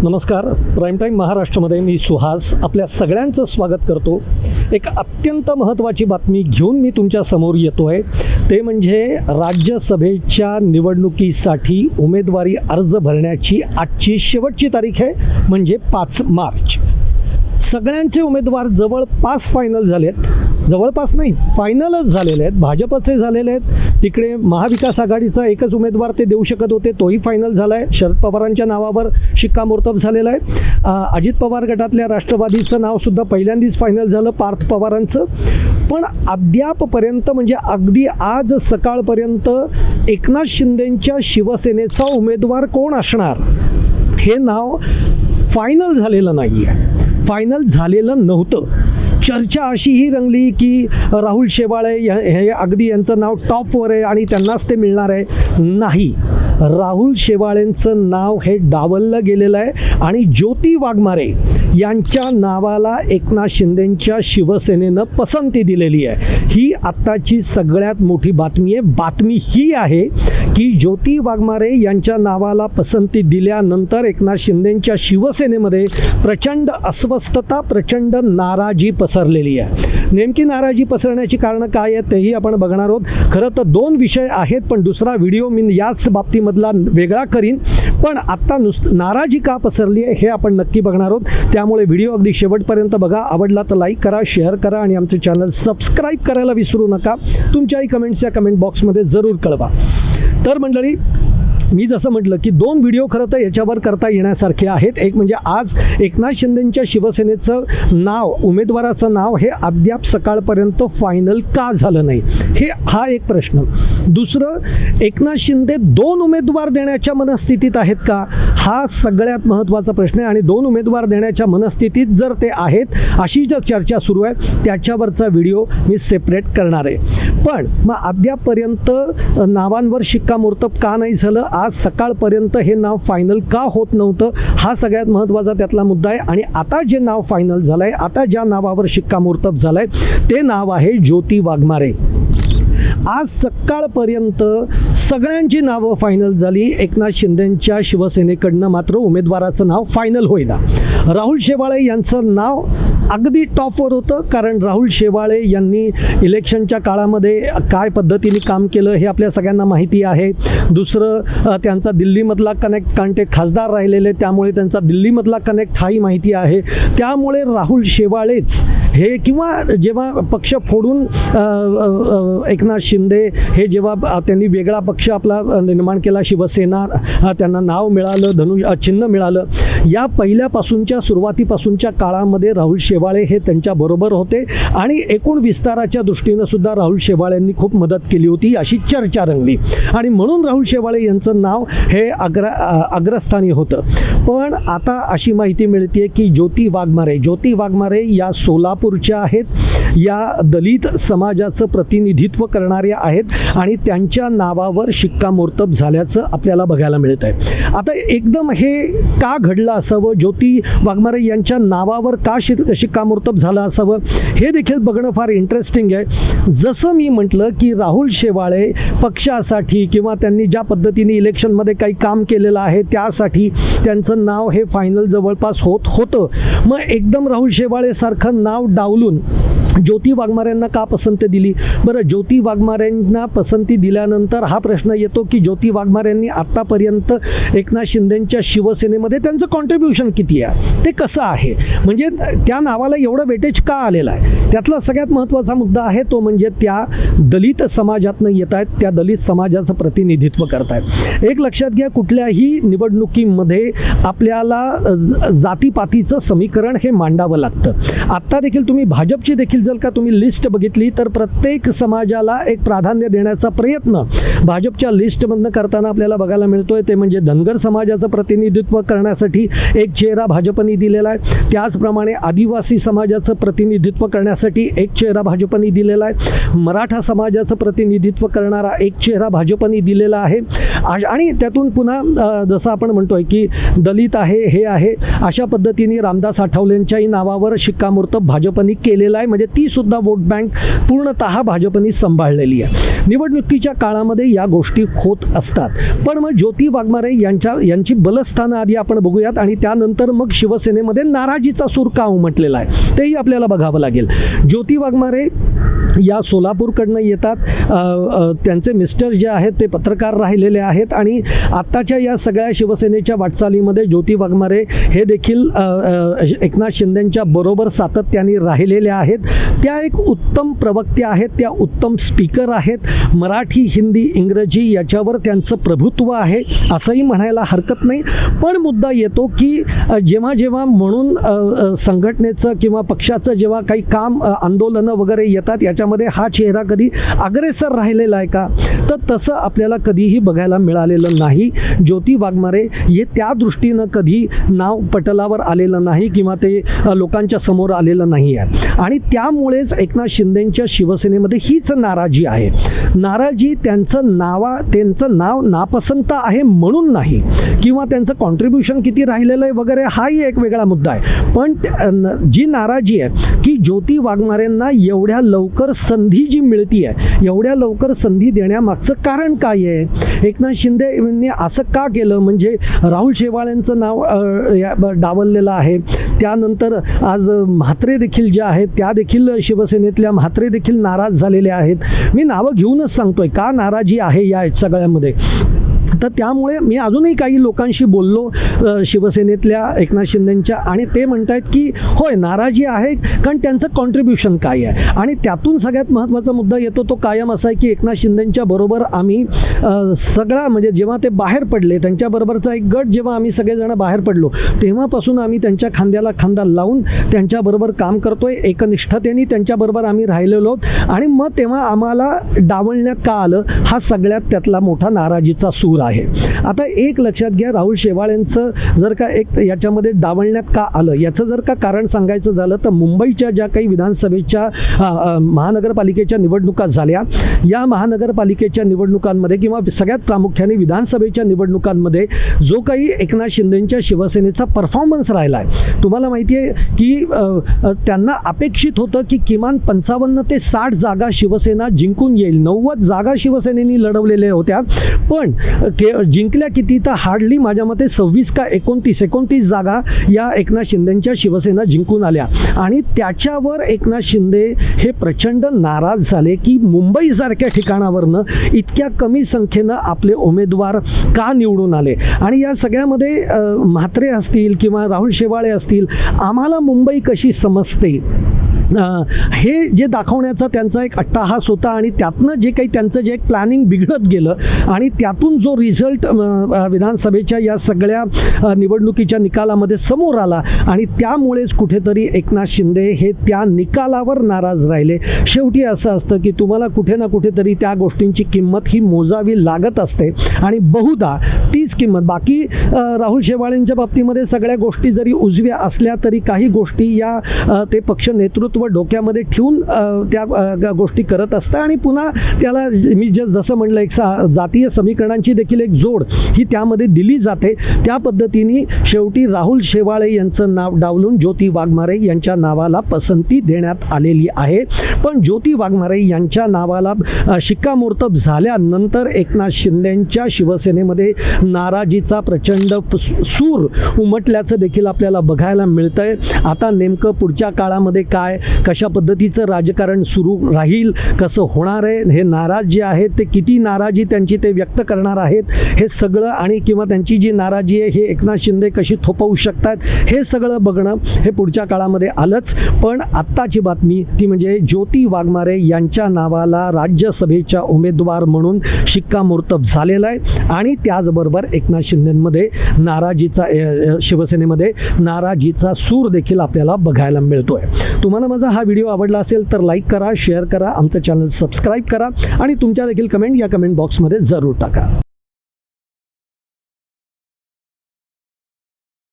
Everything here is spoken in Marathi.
नमस्कार. प्राईम टाईम महाराष्ट्रामध्ये मी सुहास आपल्या सगळ्यांचं स्वागत करतो. एक अत्यंत महत्त्वाची बातमी घेऊन मी तुमच्या समोर येतो आहे. ते म्हणजे राज्यसभेच्या निवडणुकीसाठी उमेदवारी अर्ज भरण्याची आजची शेवटची तारीख आहे, म्हणजे 5 मार्च. सगळ्यांचे उमेदवार जवळपास फायनल झालेत. जवळपास नाही, फायनलच झालेले आहेत. भाजपचे झालेले आहेत. तिकडे महाविकास आघाडीचा एकच उमेदवार ते देऊ शकत होते, तोही फायनल झाला आहे. शरद पवारांच्या नावावर शिक्कामोर्तब झालेलं आहे. अजित पवार गटातल्या राष्ट्रवादीचं नावसुद्धा पहिल्यांदाच फायनल झालं, पार्थ पवारांचं. पण अद्यापपर्यंत म्हणजे अगदी आज सकाळपर्यंत एकनाथ शिंदेंच्या शिवसेनेचा उमेदवार कोण असणार हे नाव फायनल झालेलं नाही आहे. फायनल झालेलं नव्हतं. चर्चा अशीही रंगली की राहुल शेवाळे हे अगदी यांचं नाव टॉपवर आहे आणि त्यांनाच ते मिळणार आहे. नाही, राहुल शेवाळेंचं नाव हे डावललं गेलेलं आहे आणि ज्योती वाघमारे यांच्या नावाला एकनाथ शिंदेंच्या शिवसेनेनं पसंती दिलेली आहे. ही आत्ताची सगळ्यात मोठी बातमी आहे. बातमी ही आहे की ज्योती वाघमारे यांच्या नावाला पसंती दिल्यानंतर एकनाथ शिंदेंच्या शिवसेनेमध्ये प्रचंड अस्वस्थता, प्रचंड नाराजी पसरलेली आहे. नेमकी नाराजी पसरण्याची कारणं काय आहेत तेही आपण बघणार आहोत. खरं तर 2 विषय आहेत, पण दुसरा व्हिडिओ मी याच बाबतीमधला वेगळा करीन. पण आत्ता नाराजी का पसरली आहे हे आपण नक्की बघणार आहोत. त्यामुळे व्हिडिओ अगदी शेवटपर्यंत बघा. आवडला तर लाईक करा, शेअर करा आणि आमचं चॅनल सबस्क्राईब करायला विसरू नका. तुमच्याही कमेंट्स या कमेंट बॉक्समध्ये जरूर कळवा. तर मंडळी, मी जसं म्हटलं की 2 व्हिडिओ खरं तर याच्यावर करता येण्यासारखे आहेत. एक म्हणजे आज एकनाथ शिंदेंच्या शिवसेनेचं नाव, उमेदवाराचं नाव हे अद्याप सकाळपर्यंत फायनल का झालं नाही, हा एक प्रश्न. दुसरं, एकनाथ शिंदे 2 उमेदवार देण्याच्या मनस्थितीत आहेत का, हा सगळ्यात महत्त्वाचा प्रश्न आहे. आणि 2 उमेदवार देण्याच्या मनस्थितीत जर ते आहेत, अशी जर चर्चा सुरू आहे, त्याच्यावरचा व्हिडिओ मी सेपरेट करणार आहे. पण मग अद्यापपर्यंत नावांवर शिक्कामोर्तब का नाही झालं, आज सकाळपर्यंत हे नाव फायनल का होत नव्हतं, हा सगळ्यात महत्त्वाचा त्यातला मुद्दा आहे. आणि आता जे नाव फायनल झालं आहे, आता ज्या नावावर शिक्कामोर्तब झालं आहे ते नाव आहे ज्योती वाघमारे. आज सकाळपर्यंत सगळ्यांची नावं फायनल झाली. एकनाथ शिंदेंच्या शिवसेनेकडनं मात्र उमेदवाराचं नाव फायनल होईना. राहुल शेवाळे यांचं नाव अगदी टॉपवर होतं, कारण राहुल शेवाळे यांनी इलेक्शनच्या काळामध्ये काय पद्धतीने काम केलं हे आपल्या सगळ्यांना माहिती आहे. दुसरं, त्यांचा दिल्लीमधला कनेक्ट, कारण ते खासदार राहिलेले, त्यामुळे त्यांचा दिल्लीमधला कनेक्ट हाही माहिती आहे. त्यामुळे राहुल शेवाळेच हे, किंवा जेव्हा पक्ष फोडून एकनाथ शिंदे हे जेव्हा त्यांनी वेगळा पक्ष आपला निर्माण केला, शिवसेना, त्यांना नाव मिळालं, चिन्ह मिळालं, या पहिल्यापासूनच्या सुरुवातीपासूनच्या काळामध्ये राहुल शेवाळे हे त्यांच्याबरोबर होते आणि एकूण विस्ताराच्या दृष्टीनं सुद्धा राहुल शेवाळेंनी खूप मदत केली होती, अशी चर्चा रंगली. आणि म्हणून राहुल शेवाळे यांचं नाव हे अग्रस्थानी होतं. पण आता अशी माहिती मिळते की ज्योती वाघमारे या सोलापूरच्या आहेत, या दलित समाजाचं प्रतिनिधित्व करणाऱ्या आहेत आणि त्यांच्या नावावर शिक्कामोर्तब झाल्याचं आपल्याला बघायला मिळत आहे. आता एकदम हे का घडलं असावं, ज्योती वाघमारे यांच्या नावावर का शिक्कामोर्तब झालं असावं, हे देखील बघणं फार इंटरेस्टिंग आहे. जसं मी म्हटलं की राहुल शेवाळे पक्षासाठी किंवा त्यांनी ज्या पद्धतीने इलेक्शनमध्ये काही काम केलेलं आहे त्यासाठी त्यांचं नाव हे फायनल जवळपास होतं. मग एकदम राहुल शेवाळेसारखं नाव डावलून ज्योती वाघमारेंना का पसंती दिली? बरं, ज्योती वाघमारेंना पसंती दिल्यानंतर हा प्रश्न येतो की ज्योती वाघमारेंनी आत्तापर्यंत एकनाथ शिंदेंच्या शिवसेनेमध्ये त्यांचं कॉन्ट्रीब्युशन किती आहे, ते कसं आहे, म्हणजे त्या नावाला एवढं वेटेज का आलेलं आहे. त्यातला सगळ्यात महत्त्वाचा मुद्दा आहे तो म्हणजे त्या दलित समाजातनं येत आहेत, त्या दलित समाजाचं प्रतिनिधित्व करत आहेत. एक लक्षात घ्या, कुठल्याही निवडणुकीमध्ये आपल्याला जातीपातीचं समीकरण हे मांडावं लागतं. आत्ता देखील तुम्ही भाजपची देखील जर का तुम्ही लिस्ट बघितली तर प्रत्येक समाजाला एक प्राधान्य देण्याचा प्रयत्न भाजपच्या लिस्टमधनं करताना आपल्याला बघायला मिळतोय. ते म्हणजे धनगर समाजाचं प्रतिनिधित्व करण्यासाठी एक चेहरा भाजपने दिलेला आहे, त्याचप्रमाणे आदिवासी समाजाचं प्रतिनिधित्व करण्यासाठी एक चेहरा भाजपने दिलेला आहे, मराठा समाजाचं प्रतिनिधित्व करणारा एक चेहरा भाजपने दिलेला आहे. आणि त्यातून पुन्हा जसं आपण म्हणतोय की दलित आहे, हे आहे, अशा पद्धतीने रामदास आठवलेंच्याही नावावर शिक्कामोर्तब भाजपने केलेला आहे. म्हणजे ती सुद्धा वोट बँक पूर्णतः भाजपने सांभाळलेली आहे. निवडणुकीच्या काळामध्ये या गोष्टी होत असतात. पण मग ज्योती वाघमारे यांची बलस्थानं आधी आपण बघूयात आणि त्यानंतर मग शिवसेनेमध्ये नाराजीचा सूर का उमटलेला आहे तेही आपल्याला बघावं लागेल. ज्योती वाघमारे या सोलापूरकडनं येतात. त्यांचे मिस्टर जे आहेत ते पत्रकार राहिलेले आहेत आणि आत्ताच्या या सगळ्या शिवसेनेच्या वाटचालीमध्ये ज्योती वाघमारे हे देखील एकनाथ शिंदेंच्या बरोबर सातत्याने राहिलेले आहेत. त्या एक उत्तम प्रवक्त्या आहेत, त्या उत्तम स्पीकर आहेत. मराठी, हिंदी, इंग्रजी याच्यावर त्यांचं प्रभुत्व आहे असंही म्हणायला हरकत नाही. पण मुद्दा येतो की जेव्हा म्हणून संघटनेचं किंवा पक्षाचं जेव्हा काही काम आंदोलनं वगैरे येतात याच्यामध्ये हा चेहरा कधी अग्रेसर राहिलेला आहे का, तर तसं आपल्याला कधीही बघायला मिळालेलं नाही. ज्योती वाघमारे हे त्या दृष्टीनं कधी नाव पटलावर आलेलं नाही किंवा ते लोकांच्या समोर आलेलं नाही आहे आणि त्यामुळेच एकनाथ शिंदेंच्या शिवसेनेमध्ये हीच नाराजी आहे. नाराजी त्यांचं नाव नापसंत आहे म्हणून नाही किंवा त्यांचं कॉन्ट्रीब्युशन किती राहिलेलं आहे वगैरे हाही एक वेगळा मुद्दा आहे. पण जी नाराजी आहे की ज्योती वाघमारेंना एवढ्या लवकर संधी जी मिळती आहे, एवढ्या लवकर संधी देण्यामागचं कारण काय आहे? एकनाथ शिंदेंनी असं का केलं? म्हणजे राहुल शेवाळेंचं नाव डावललेलं आहे. त्यानंतर आज म्हात्रे देखील ज्या आहेत त्या देखील शिवसेनेतल्या म्हात्रे देखील नाराज झालेले आहेत. मी नावं घेऊनच सांगतोय का नाराजी आहे या सगळ्यामध्ये. तर त्यामुळे मी अजूनही काही लोकांशी बोललो शिवसेनेतल्या एकनाथ शिंदेंच्या आणि ते म्हणतायत की होय नाराजी आहे कारण त्यांचं कॉन्ट्रीब्युशन काय आहे. आणि त्यातून सगळ्यात महत्त्वाचा मुद्दा येतो तो कायम असा आहे की एकनाथ शिंदेंच्या बरोबर आम्ही सगळा म्हणजे जेव्हा ते बाहेर पडले त्यांच्याबरोबरचा एक गट जेव्हा आम्ही सगळेजण बाहेर पडलो तेव्हापासून आम्ही त्यांच्या खांद्याला खांदा लावून त्यांच्याबरोबर काम करतोय. एकनिष्ठतेने त्यांच्याबरोबर आम्ही राहिलेलो आणि मग तेव्हा आम्हाला डावलण्यात का आलं हा सगळ्यात त्यातला मोठा नाराजीचा सूर आहे. आता एक लक्षात घ्या, राहुल शेवाळेंचं जर का एक याच्यामध्ये डावलण्यात का आलं याचं जर का कारण सांगायचं झालं तर मुंबईच्या ज्या काही विधानसभेच्या महानगरपालिकेच्या निवडणुका झाल्या या महानगरपालिकेच्या निवडणुकांमध्ये किंवा सगळ्यात प्रामुख्याने विधानसभेच्या निवडणुकांमध्ये जो काही एकनाथ शिंदेंच्या शिवसेनेचा परफॉर्मन्स राहिला आहे तुम्हाला माहिती आहे की त्यांना अपेक्षित होतं की किमान 55 ते 60 जागा शिवसेना जिंकून येईल. 90 जागा शिवसेनेने लढवलेल्या होत्या पण जिंकल्या किती तर हार्डली माझ्या मते 26 का 29 जागा या एकनाथ शिंदेंच्या शिवसेना जिंकून आल्या आणि त्याच्यावर एकनाथ शिंदे हे प्रचंड नाराज झाले की मुंबईसारख्या ठिकाणावरनं इतक्या कमी संख्येनं आपले उमेदवार का निवडून आले. आणि या सगळ्यामध्ये म्हात्रे असतील किंवा राहुल शेवाळे असतील आम्हाला मुंबई कशी समजते हे जे दाखवण्याचा त्यांचा एक अट्टाहास होता आणि त्यातनं जे काही त्यांचं जे एक प्लॅनिंग बिघडत गेलं आणि त्यातून जो रिझल्ट विधानसभेच्या या सगळ्या निवडणुकीच्या निकालामध्ये समोर आला आणि त्यामुळेच कुठेतरी एकनाथ शिंदे हे त्या निकालावर नाराज राहिले. शेवटी असं असतं की तुम्हाला कुठे ना कुठेतरी त्या गोष्टींची किंमत ही मोजावी लागत असते आणि बहुधा तीच किंमत बाकी राहुल शेवाळेंच्या बाबतीमध्ये सगळ्या गोष्टी जरी उजव्या असल्या तरी काही गोष्टी या ते पक्ष नेतृत्व डोक्यामध्ये ठेवून त्या गोष्टी करत असतात आणि पुन्हा त्याला मी जसं म्हणलं एक जातीय समीकरणांची देखील एक जोड ही त्यामध्ये दिली जाते. त्या पद्धतीने शेवटी राहुल शेवाळे यांचं नाव डावलून ज्योती वाघमारे यांच्या नावाला पसंती देण्यात आलेली आहे. पण ज्योती वाघमारे यांच्या नावाला शिक्कामोर्तब झाल्यानंतर एकनाथ शिंदेंच्या शिवसेनेमध्ये नाराजीचा प्रचंड सूर उमटल्याचं देखील आपल्याला बघायला मिळतंय. आता नेमकं पुढच्या काळामध्ये काय कशा पद्धतीचं राजकारण सुरू राहील, कसं होणार आहे, हे नाराज जे आहेत ते किती नाराजी त्यांची ते व्यक्त करणार आहेत हे सगळं आणि किंवा त्यांची जी नाराजी आहे हे एकनाथ शिंदे कशी थोपवू शकतात हे सगळं बघणं हे पुढच्या काळामध्ये आलंच. पण आत्ताची बातमी ती म्हणजे ज्योती वाघमारे यांच्या नावाला राज्यसभेच्या उमेदवार म्हणून शिक्कामोर्तब झालेला आहे आणि त्याचबरोबर एकनाथ शिंदेंमध्ये नाराजीचा शिवसेनेमध्ये नाराजीचा सूर देखील आपल्याला बघायला मिळतोय. तुम्हाला माझा हा व्हिडिओ आवडला असेल तर लाईक करा, शेअर करा, आमचं चॅनल सबस्क्राईब करा आणि तुमच्या देखील कमेंट या कमेंट बॉक्समध्ये जरूर टाका.